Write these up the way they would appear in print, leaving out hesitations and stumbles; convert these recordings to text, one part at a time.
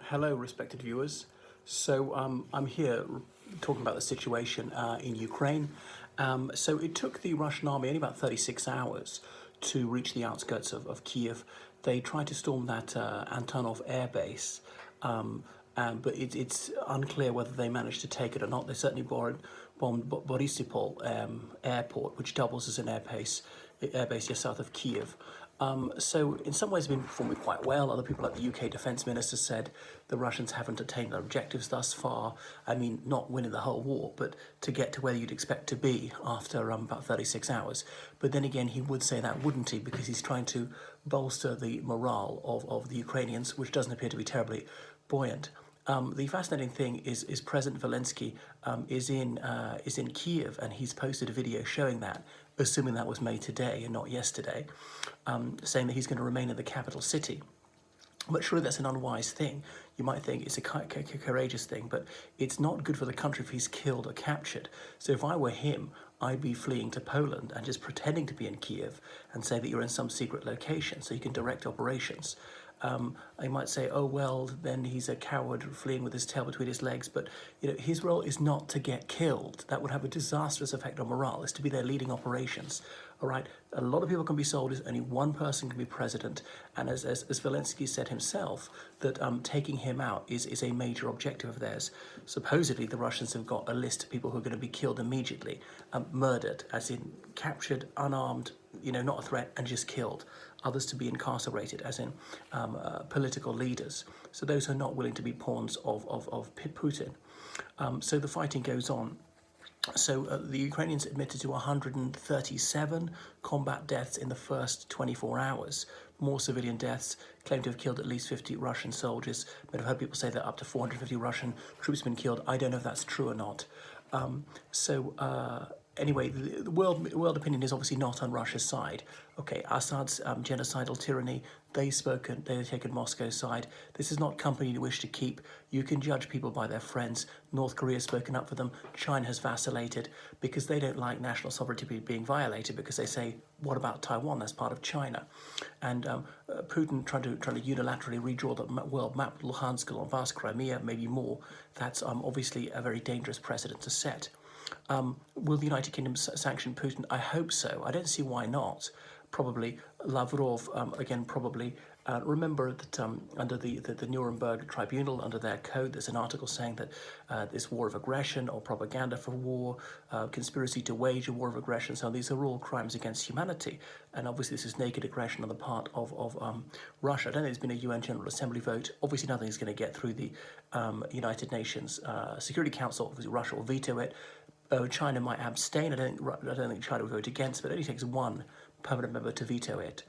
Hello, respected viewers. I'm here talking about the situation in Ukraine. So it took the Russian army only about 36 hours to reach the outskirts of Kyiv. They tried to storm that Antonov air base, but it's unclear whether they managed to take it or not. They certainly bombed Borisipol airport, which doubles as an airbase just south of Kyiv. So in some ways, they've been performing quite well. Other people, like the UK Defence Minister, said the Russians haven't attained their objectives thus far. I mean, not winning the whole war, but to get to where you'd expect to be after about 36 hours. But then again, he would say that, wouldn't he? Because he's trying to bolster the morale of the Ukrainians, which doesn't appear to be terribly buoyant. The fascinating thing is President Zelensky is in Kyiv, and he's posted a video showing that, assuming that was made today and not yesterday, saying that he's going to remain in the capital city. But surely that's an unwise thing. You might think it's a courageous thing, but it's not good for the country if he's killed or captured. So if I were him, I'd be fleeing to Poland and just pretending to be in Kyiv and say that you're in some secret location so you can direct operations. I might say, oh, well, then he's a coward fleeing with his tail between his legs. But his role is not to get killed. That would have a disastrous effect on morale. It's to be there leading operations. All right, a lot of people can be soldiers. Only one person can be president. And as Zelensky said himself, that taking him out is a major objective of theirs. Supposedly, the Russians have got a list of people who are going to be killed immediately, murdered, as in captured, unarmed, not a threat, and just killed. Others to be incarcerated, as in political leaders. So those who are not willing to be pawns of Putin. So the fighting goes on. So the Ukrainians admitted to 137 combat deaths in the first 24 hours. More civilian deaths, claimed to have killed at least 50 Russian soldiers. But I've heard people say that up to 450 Russian troops have been killed. I don't know if that's true or not. Anyway, the world opinion is obviously not on Russia's side. Okay, Assad's genocidal tyranny, they've taken Moscow's side. This is not company you wish to keep. You can judge people by their friends. North Korea has spoken up for them. China has vacillated because they don't like national sovereignty being violated, because they say, what about Taiwan? That's part of China. And Putin trying to unilaterally redraw the world map, Luhansk, Donbass, Crimea, maybe more. That's obviously a very dangerous precedent to set. Will the United Kingdom sanction Putin? I hope so. I don't see why not. Probably Lavrov, again, probably. Remember that under the Nuremberg Tribunal, under their code, there's an article saying that this war of aggression or propaganda for war, conspiracy to wage a war of aggression, so these are all crimes against humanity. And obviously this is naked aggression on the part of Russia. I don't think there's been a UN General Assembly vote. Obviously nothing's going to get through the United Nations Security Council. Obviously Russia will veto it. China might abstain. I don't think China will vote against, but it only takes one permanent member to veto it.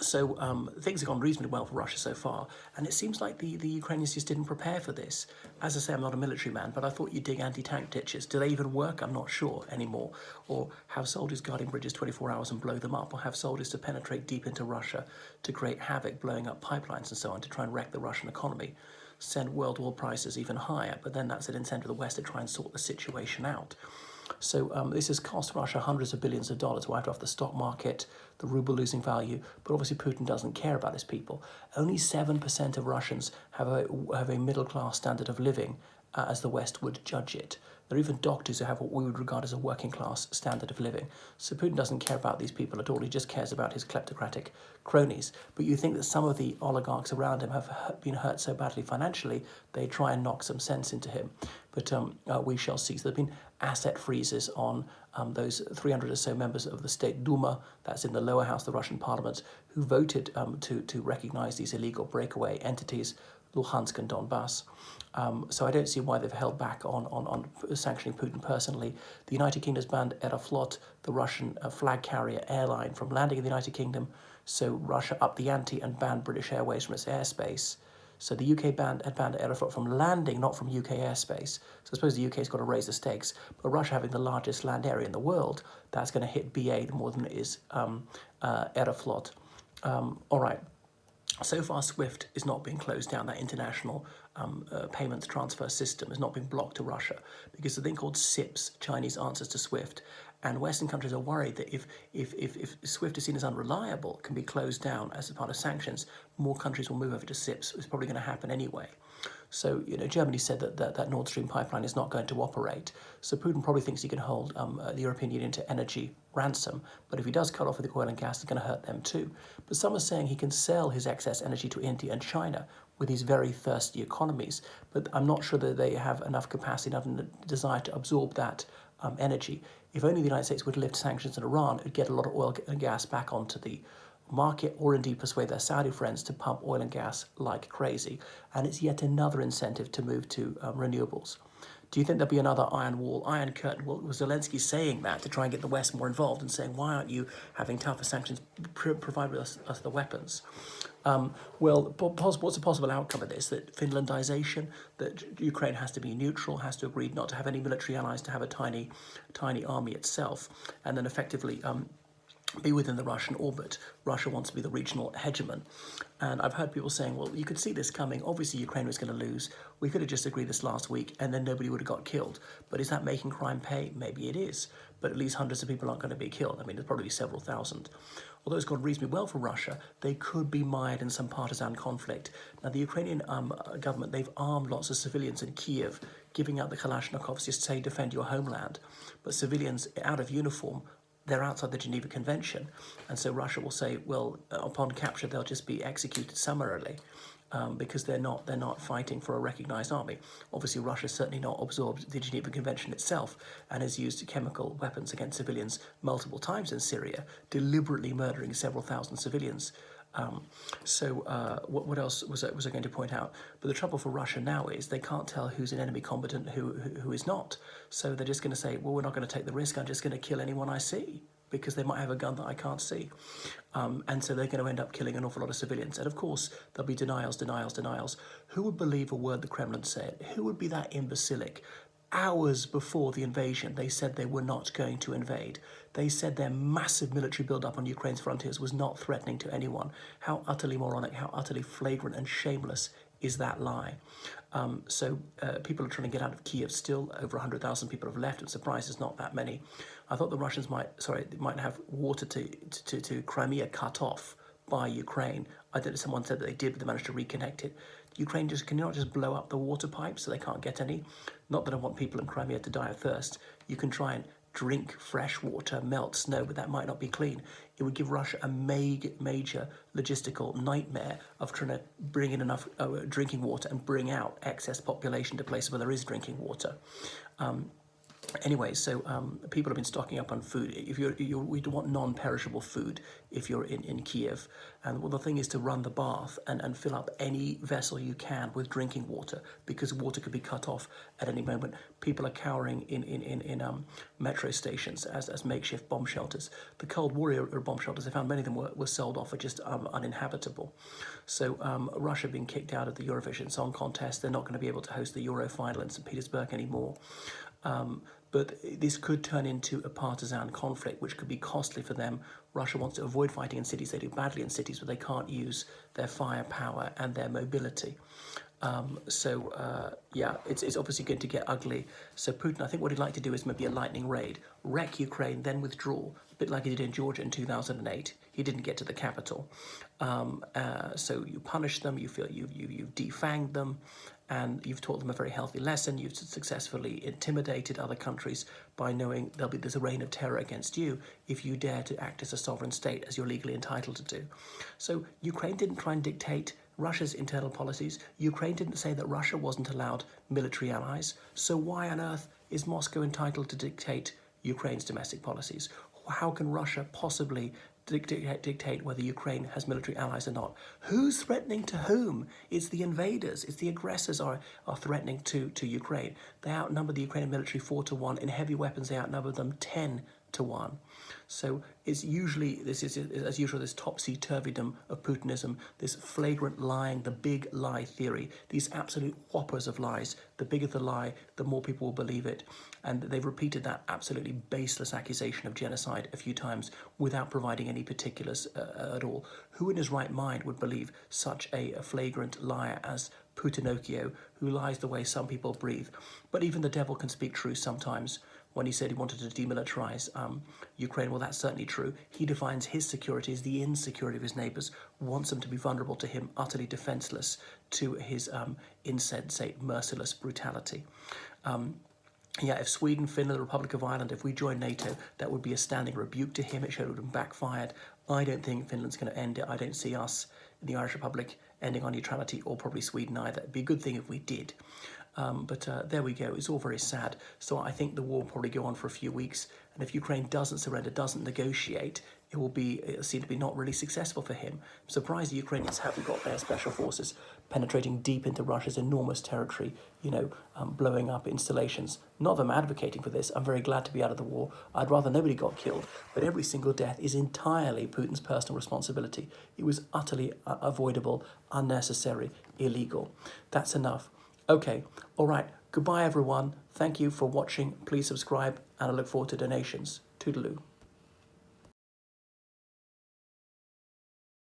Things have gone reasonably well for Russia so far, and it seems like the Ukrainians just didn't prepare for this. As I say, I'm not a military man, but I thought you'd dig anti-tank ditches. Do they even work? I'm not sure anymore. Or have soldiers guarding bridges 24 hours and blow them up, or have soldiers to penetrate deep into Russia to create havoc, blowing up pipelines and so on, to try and wreck the Russian economy, send world oil prices even higher, but then that's an incentive of the West to try and sort the situation out. So this has cost Russia hundreds of billions of dollars, wiped off the stock market, the ruble losing value, but obviously Putin doesn't care about his people. Only 7% of Russians have a middle-class standard of living, as the West would judge it. There are even doctors who have what we would regard as a working-class standard of living. So Putin doesn't care about these people at all. He just cares about his kleptocratic cronies. But you think that some of the oligarchs around him have been hurt so badly financially, they try and knock some sense into him. But we shall see. So there have been asset freezes on those 300 or so members of the State Duma, that's in the lower house of the Russian parliament, who voted to recognize these illegal breakaway entities, Luhansk and Donbass. So I don't see why they've held back on sanctioning Putin personally. The United Kingdom has banned Aeroflot, the Russian flag carrier airline, from landing in the United Kingdom. So Russia upped the ante and banned British Airways from its airspace. So the UK had banned Aeroflot from landing, not from UK airspace. So I suppose the UK's got to raise the stakes. But Russia having the largest land area in the world, that's going to hit BA more than it is Aeroflot. All right. So far, SWIFT is not being closed down. That international payments transfer system has not been blocked to Russia, because the thing called SIPs, Chinese answers to SWIFT, And Western countries are worried that if SWIFT is seen as unreliable, can be closed down as a part of sanctions, more countries will move over to SIPs. It's probably going to happen anyway. So, Germany said that Nord Stream pipeline is not going to operate. So Putin probably thinks he can hold the European Union to energy ransom. But if he does cut off with the oil and gas, it's going to hurt them too. But some are saying he can sell his excess energy to India and China with these very thirsty economies. But I'm not sure that they have enough capacity, enough desire to absorb that energy. If only the United States would lift sanctions on Iran, it would get a lot of oil and gas back onto the market, or indeed persuade their Saudi friends to pump oil and gas like crazy. And it's yet another incentive to move to renewables. Do you think there'll be another iron wall, iron curtain? Well, was Zelensky saying that to try and get the West more involved and saying, why aren't you having tougher sanctions, provide us the weapons? What's a possible outcome of this? That Finlandization, that Ukraine has to be neutral, has to agree not to have any military allies, to have a tiny army itself, and then effectively be within the Russian orbit. Russia wants to be the regional hegemon. And I've heard people saying, well, you could see this coming. Obviously, Ukraine was going to lose. We could have just agreed this last week and then nobody would have got killed. But is that making crime pay? Maybe it is. But at least hundreds of people aren't going to be killed. I mean, there's probably several thousand. Although it's gone reasonably well for Russia, they could be mired in some partisan conflict. Now, the Ukrainian government, they've armed lots of civilians in Kyiv, giving out the Kalashnikovs just to say, defend your homeland. But civilians out of uniform, they're outside the Geneva Convention. And so Russia will say, well, upon capture, they'll just be executed summarily because they're not fighting for a recognized army. Obviously, Russia's certainly not absorbed the Geneva Convention itself and has used chemical weapons against civilians multiple times in Syria, deliberately murdering several thousand civilians. What else was I going to point out? But the trouble for Russia now is they can't tell who's an enemy combatant, who is not. So they're just going to say, well, we're not going to take the risk. I'm just going to kill anyone I see because they might have a gun that I can't see. And so they're going to end up killing an awful lot of civilians. And of course, there'll be denials. Who would believe a word the Kremlin said? Who would be that imbecilic? Hours before the invasion, they said they were not going to invade. They said their massive military build-up on Ukraine's frontiers was not threatening to anyone. How utterly moronic, how utterly flagrant and shameless is that lie? People are trying to get out of Kyiv still. Over 100,000 people have left. I'm surprised it's not that many. I thought the Russians might have water to Crimea cut off by Ukraine. I don't know, someone said that they did, but they managed to reconnect it. Ukraine can you not just blow up the water pipes so they can't get any? Not that I want people in Crimea to die of thirst. You can try and drink fresh water, melt snow, but that might not be clean. It would give Russia a major logistical nightmare of trying to bring in enough drinking water and bring out excess population to places where there is drinking water. Anyway, so people have been stocking up on food. If we want non-perishable food if you're in Kyiv. And well, the thing is to run the bath and fill up any vessel you can with drinking water because water could be cut off at any moment. People are cowering in metro stations as makeshift bomb shelters. The Cold War era bomb shelters, they found many of them were sold off, are just uninhabitable. So Russia being kicked out of the Eurovision Song Contest, they're not going to be able to host the Euro final in St. Petersburg anymore. But this could turn into a partisan conflict, which could be costly for them. Russia wants to avoid fighting in cities. They do badly in cities, but they can't use their firepower and their mobility. It's obviously going to get ugly. So Putin, I think what he'd like to do is maybe a lightning raid, wreck Ukraine, then withdraw, a bit like he did in Georgia in 2008. He didn't get to the capital. So you punish them, you feel you've defanged them, and you've taught them a very healthy lesson. You've successfully intimidated other countries by knowing there's a reign of terror against you if you dare to act as a sovereign state as you're legally entitled to do. So Ukraine didn't try and dictate Russia's internal policies. Ukraine didn't say that Russia wasn't allowed military allies. So why on earth is Moscow entitled to dictate Ukraine's domestic policies? How can Russia possibly dictate whether Ukraine has military allies or not? Who's threatening to whom? It's the invaders. It's the aggressors are threatening to Ukraine. They outnumber the Ukrainian military 4-1. In heavy weapons, they outnumber them 10-1. So it's usually, this is as usual, this topsy-turvydom of Putinism, this flagrant lying, the big lie theory, these absolute whoppers of lies. The bigger the lie, the more people will believe it. And they've repeated that absolutely baseless accusation of genocide a few times without providing any particulars at all. Who in his right mind would believe such a flagrant liar as Putinocchio, who lies the way some people breathe? But even the devil can speak truth sometimes. when he said he wanted to demilitarize Ukraine. Well, that's certainly true. He defines his security as the insecurity of his neighbors, wants them to be vulnerable to him, utterly defenseless to his insensate, merciless brutality. Yeah, if Sweden, Finland, the Republic of Ireland, if we join NATO, that would be a standing rebuke to him. It should have backfired. I don't think Finland's going to end it. I don't see us in the Irish Republic ending our neutrality, or probably Sweden either. It'd be a good thing if we did. But there we go. It's all very sad. So I think the war will probably go on for a few weeks. And if Ukraine doesn't surrender, doesn't negotiate, it'll seem to be not really successful for him. I'm surprised the Ukrainians haven't got their special forces penetrating deep into Russia's enormous territory, blowing up installations. Not that I'm advocating for this. I'm very glad to be out of the war. I'd rather nobody got killed. But every single death is entirely Putin's personal responsibility. It was utterly avoidable, unnecessary, illegal. That's enough. Okay, all right. Goodbye, everyone. Thank you for watching. Please subscribe, and I look forward to donations. Toodaloo.